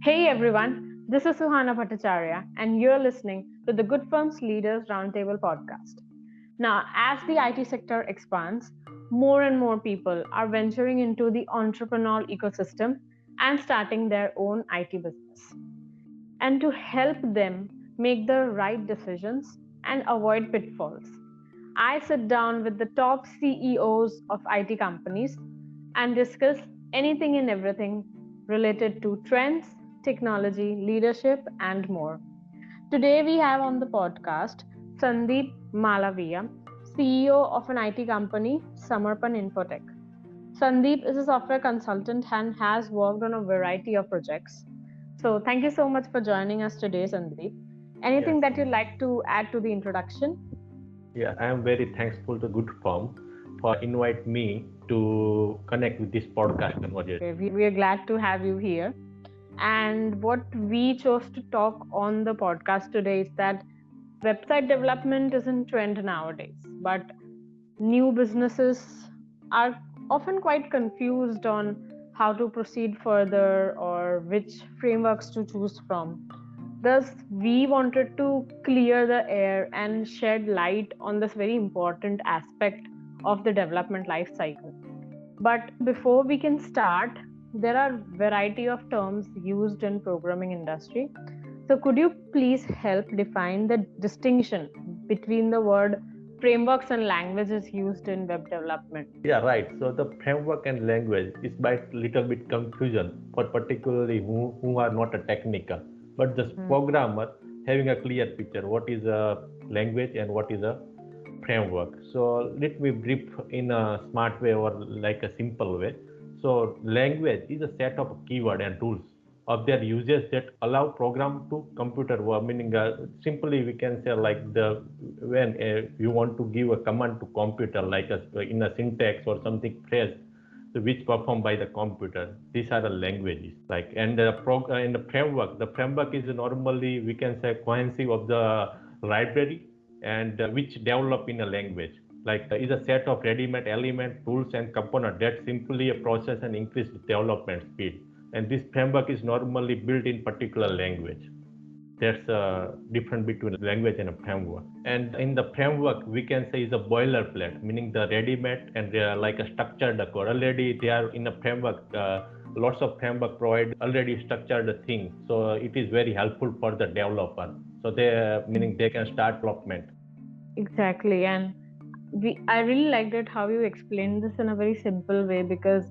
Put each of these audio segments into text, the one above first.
Hey everyone, this is Suhana Bhattacharya, and you're listening to the Goodfirms Leaders Roundtable podcast. Now, as the IT sector expands, more and more people are venturing into the entrepreneurial ecosystem and starting their own IT business. And to help them make the right decisions and avoid pitfalls, I sit down with the top CEOs of IT companies and discuss anything and everything related to trends, technology, leadership, and more. Today, we have on the podcast Sandeep Malaviya, CEO of an IT company, Samarpan Infotech. Sandeep is a software consultant and has worked on a variety of projects. So, thank you so much for joining us today, Sandeep. Anything Yes, that you'd like to add to the introduction? yeah, I am very thankful to Goodfirm for invite me to connect with this podcast conversation. Okay, we are glad to have you here. And what we chose to talk on the podcast today is that website development is in trend nowadays, but new businesses are often quite confused on how to proceed further or which frameworks to choose from. Thus, we wanted to clear the air and shed light on this very important aspect of the development life cycle. But before we can start, there are variety of terms used in programming industry. So could you please help define the distinction between the word frameworks and languages used in web development? Yeah, right. So the framework and language is by little bit confusion for particularly who are not a technical, but the programmer having a clear picture what is a language and what is a framework. So let me brief in a smart way or like a simple way. So language is a set of keyword and tools of their users that allow program to computer work. Meaning, simply we can say like the when you want to give a command to computer like in a syntax or something phrase which performed by the computer. These are the languages. Like and in the framework. The framework is normally we can say cohesive of the library and which develop in a language. Like is a set of ready-made element, tools, and components that simply process and increase development speed. And this framework is normally built in particular language. That's a difference between language and a framework. And in the framework, we can say is a boilerplate, meaning the ready-made and they are like a structured code. Already they are in a framework. Lots of framework provide already structured thing, so it is very helpful for the developer. So they meaning they can start development. Exactly. And I really liked it how you explained this in a very simple way, because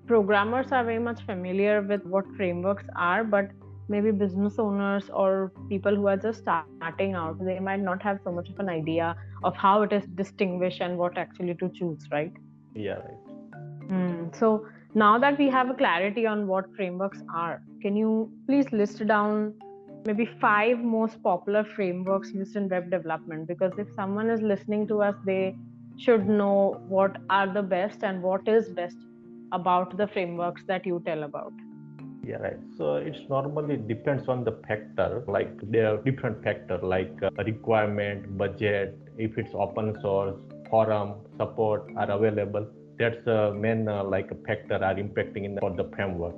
programmers are very much familiar with what frameworks are, but maybe business owners or people who are just starting out, they might not have so much of an idea of how it is distinguished and what actually to choose, right? Yeah, right. So now that we have a clarity on what frameworks are, can you please list down maybe five most popular frameworks used in web development? Because if someone is listening to us, they should know what are the best and what is best about the frameworks that you tell about. Yeah, right. So it's normally depends on the factor. Like there are different factor like requirement, budget, if it's open source, forum, support are available. That's the main like factor are impacting in for the framework.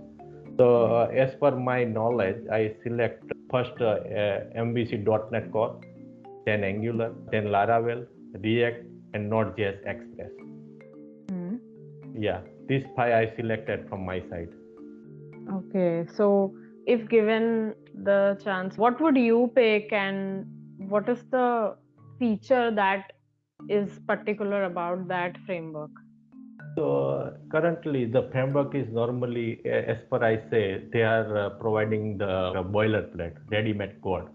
So as per my knowledge, I select first MVC.NET Core, then Angular, then Laravel, React, and Node.js Express. Hmm. Yeah, these five I selected from my side. Okay, so if given the chance, what would you pick and what is the feature that is particular about that framework? So currently, the framework is normally, as per I say, they are providing the boilerplate, ready-made code.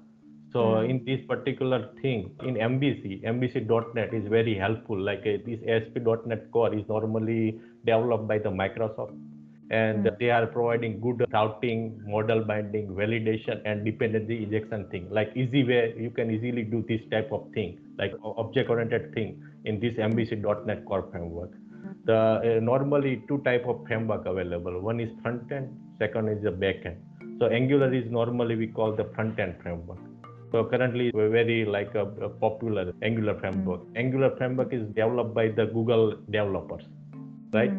So in this particular thing, in MVC.NET is very helpful. Like this ASP.NET Core is normally developed by the Microsoft, and they are providing good routing, model binding, validation, and dependency injection thing. Like easy way, you can easily do this type of thing, like object-oriented thing in this MVC.NET Core framework. The normally two type of framework available. One is front end, second is the back end. So Angular is normally we call the front end framework. So currently we're very like a popular Angular framework. Angular framework is developed by the Google developers, right?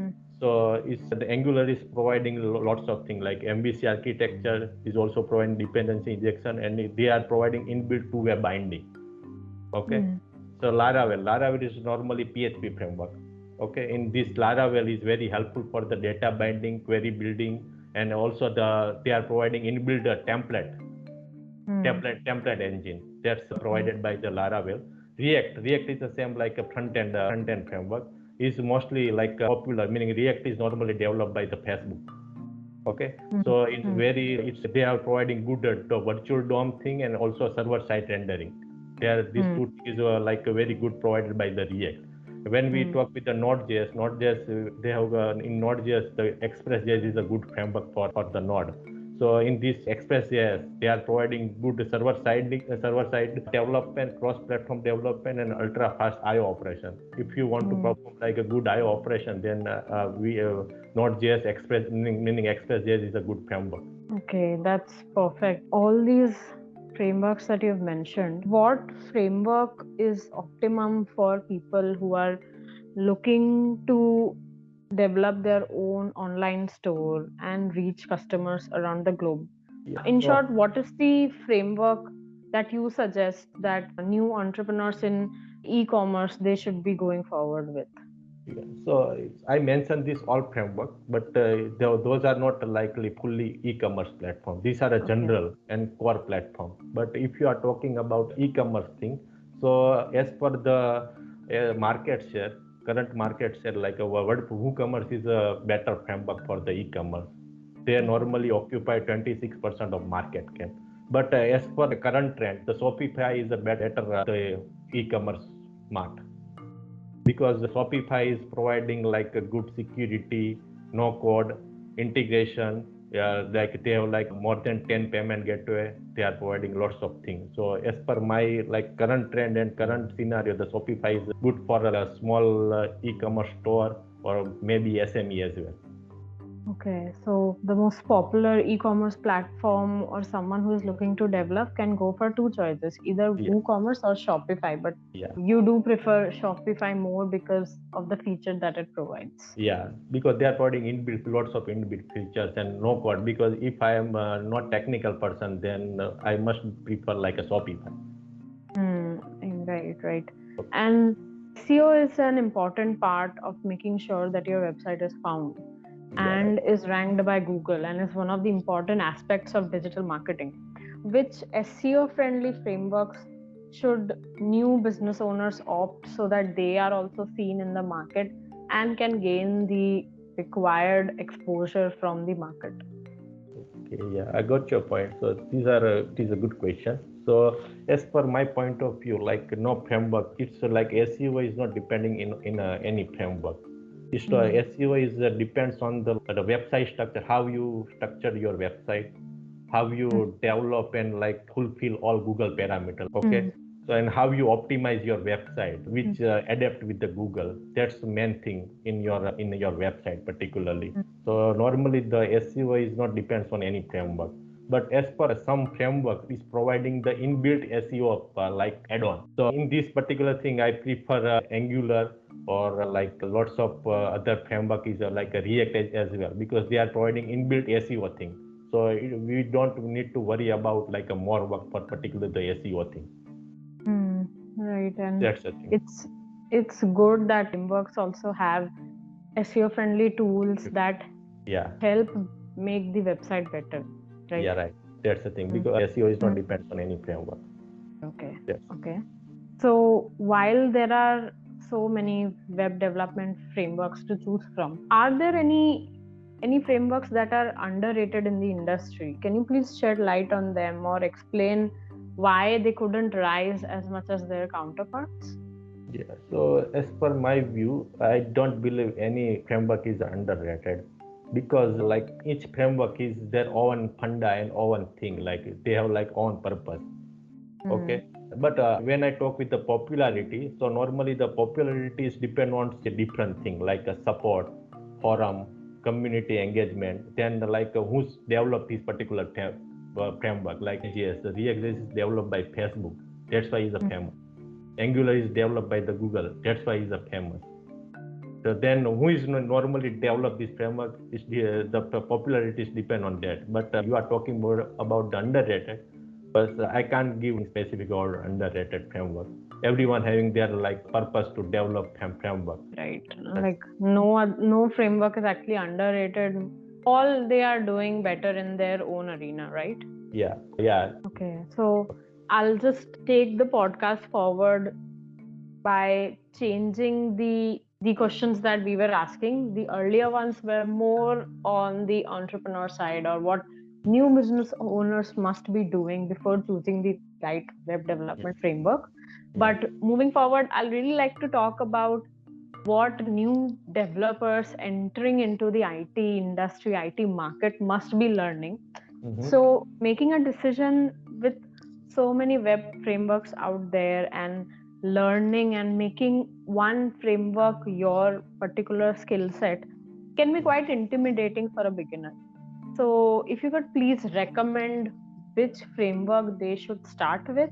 So the Angular is providing lots of things like MVC architecture is also providing dependency injection, and they are providing inbuilt two-way binding. Okay. So Laravel is normally PHP framework. Okay. In this Laravel is very helpful for the data binding, query building, and also they are providing inbuilt template engine that's provided by the Laravel. React is the same like a front end framework. Is mostly like popular, meaning React is normally developed by the Facebook. Okay, so it's they are providing good virtual DOM thing and also server side rendering. These two is like very good provided by the React. When we talk with the Node.js, they have in Node.js the Express.js is a good framework for the Node. So in this Express.js, they are providing good server side development, cross-platform development, and ultra-fast I/O operation. If you want to perform like a good I/O operation, then Node.js Express, meaning Express.js is a good framework. Okay, that's perfect. All these frameworks that you've mentioned, what framework is optimum for people who are looking to develop their own online store and reach customers around the globe? In short, what is the framework that you suggest that new entrepreneurs in e-commerce they should be going forward with? So I mentioned this all framework, but those are not likely fully e-commerce platform. These are a general and core platform. But if you are talking about e-commerce thing, so as per the market share, current market share, like WooCommerce is a better framework for the e-commerce. They normally occupy 26% of market cap. But as per the current trend, the Shopify is a better the e-commerce mart, because the Shopify is providing like a good security, no code integration. Like they have like more than 10 payment gateway. They are providing lots of things. So as per my like current trend and current scenario, the Shopify is good for a small e-commerce store or maybe SME as well. Okay, so the most popular e-commerce platform or someone who is looking to develop can go for two choices, either WooCommerce or Shopify. But you do prefer Shopify more because of the feature that it provides. Yeah, because they are providing lots of inbuilt features and no code. Because if I am not technical person, then I must prefer like a Shopify. Right. And SEO is an important part of making sure that your website is found and is ranked by Google, and is one of the important aspects of digital marketing. Which SEO friendly frameworks should new business owners opt so that they are also seen in the market and can gain the required exposure from the market? Okay, yeah, I got your point. So it is a good question. So as per my point of view, like no framework, it's like SEO is not depending in any framework. SEO is depends on the website structure, how you structure your website, how you develop and like fulfill all Google parameters. Okay. So and how you optimize your website, which adapt with the Google. That's the main thing in your website particularly. So normally the SEO is not depends on any framework. But as per some framework is providing the inbuilt SEO like add-on. So in this particular thing, I prefer Angular or like lots of other framework is like a React as well, because they are providing inbuilt SEO thing. So we don't need to worry about like a more work for particular the SEO thing. Right, and that's the thing. It's good that frameworks also have SEO friendly tools that help make the website better. Right? Yeah, right. That's the thing, because SEO is not depends on any framework. Okay. Okay. So while there are so many web development frameworks to choose from, are there any frameworks that are underrated in the industry? Can you please shed light on them or explain why they couldn't rise as much as their counterparts? Yeah. So as per my view, I don't believe any framework is underrated, because like each framework is their own funda and own thing. Like they have like own purpose. Okay. But when I talk with the popularity, so normally the popularity is depend on a different thing, like a support, forum, community engagement. Then like who's developed this particular framework, like React is developed by Facebook. That's why it's a famous. Angular is developed by the Google. That's why it's a famous. then who is normally develop this framework is the popularity depend on that. But you are talking more about the underrated, but I can't give specific or underrated framework. Everyone having their like purpose to develop framework. Right. Like no framework is actually underrated. All they are doing better in their own arena, right? Yeah, yeah. Okay. So I'll just take the podcast forward by changing the questions that we were asking. The earlier ones were more on the entrepreneur side, or what new business owners must be doing before choosing the right web development framework. But moving forward, I'll really like to talk about what new developers entering into the IT industry, IT market must be learning. So, making a decision with so many web frameworks out there and learning and making one framework your particular skill set can be quite intimidating for a beginner. So, if you could please recommend which framework they should start with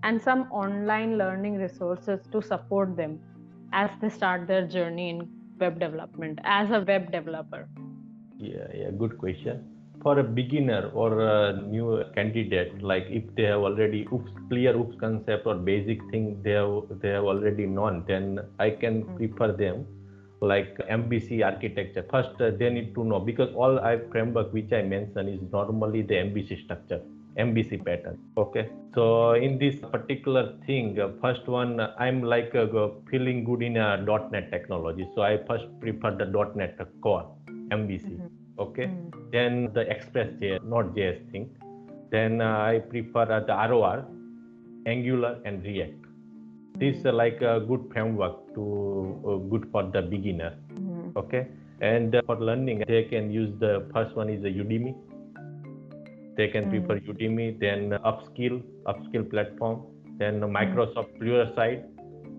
and some online learning resources to support them as they start their journey in web development as a web developer. Yeah, good question. For a beginner or a new candidate, like if they have already clear OOPS concept or basic thing they have already known, then I can prefer them like MVC architecture. First, they need to know, because all I framework which I mentioned is normally the MVC structure, MVC pattern. Okay, so in this particular thing, first one, I'm like feeling good in a .NET technology, so I first prefer the .NET core MVC. Okay, then the Express.js, Node.js thing. Then I prefer the ROR, Angular, and React. This is like a good framework to good for the beginner. Okay, and for learning, they can use the first one is the Udemy. They can prefer Udemy, then upskill platform, then Microsoft Pluralsight,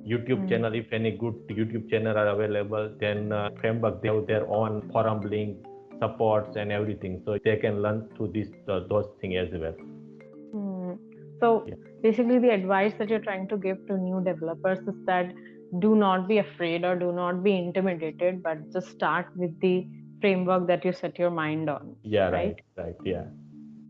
YouTube channel. If any good YouTube channel are available, then framework they have their own forum link, supports and everything, so they can learn through this those things as well. So basically, the advice that you're trying to give to new developers is that do not be afraid or do not be intimidated, but just start with the framework that you set your mind on. Yeah, right. Yeah.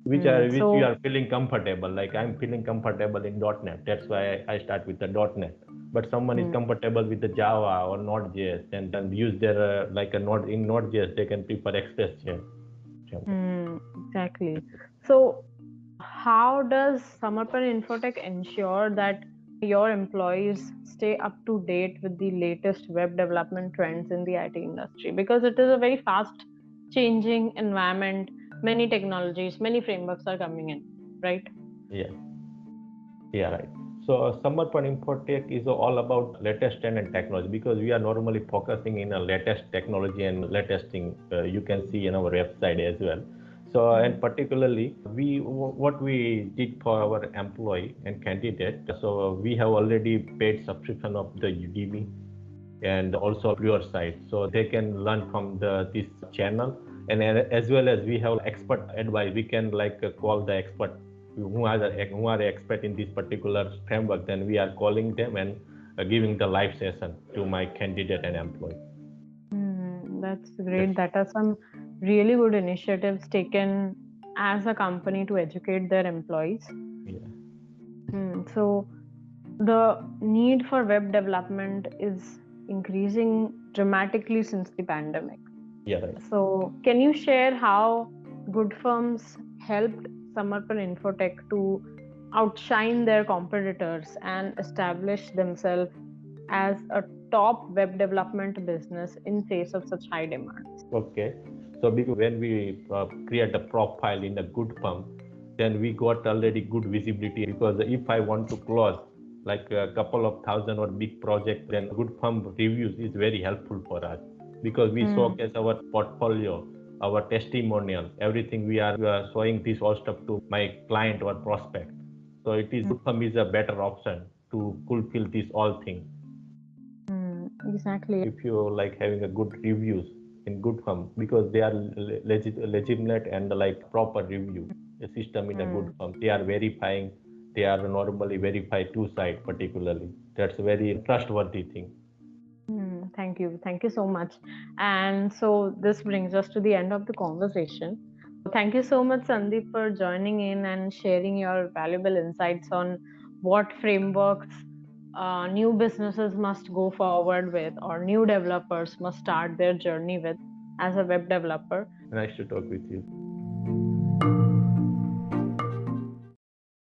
Which you are feeling comfortable. Like I'm feeling comfortable in .NET. That's why I start with the .NET. But someone is comfortable with the Java or Node.js, and then use their like a Node in Node.js, they can prefer Express.js. Exactly. So, how does Samarpan Infotech ensure that your employees stay up to date with the latest web development trends in the IT industry? Because it is a very fast changing environment, many technologies, many frameworks are coming in, right? Yeah, right. So Samarpan Infotech is all about latest trend and technology, because we are normally focusing in a latest technology and latest thing. You can see in our website as well. So and particularly what we did for our employee and candidate. So we have already paid subscription of the Udemy and also Pluralsight, so they can learn from this channel. And as well as we have expert advice, we can like call the expert who are expert in this particular framework. Then we are calling them and giving the live session to my candidate and employee. That's great. That are some really good initiatives taken as a company to educate their employees. So the need for web development is increasing dramatically since the pandemic. Yeah, right. So can you share how Goodfirms helped Samarpan Infotech to outshine their competitors and establish themselves as a top web development business in face of such high demand? Okay, so because when we create a profile in a Goodfirm, then we got already good visibility, because if I want to close like a couple of thousand or big project, then Goodfirm reviews is very helpful for us, because we showcase our portfolio, our testimonial, everything. We are showing this all stuff to my client or prospect. So it is Goodfirm is a better option to fulfill this all thing. Exactly. If you like having a good reviews in Goodfirm, because they are legitimate and like proper review the system in a Goodfirm, they are verifying, they are normally verify two side particularly. That's a very trustworthy thing. Thank you so much. And so this brings us to the end of the conversation. Thank you so much, Sandeep, for joining in and sharing your valuable insights on what frameworks new businesses must go forward with, or new developers must start their journey with as a web developer. Nice to talk with you.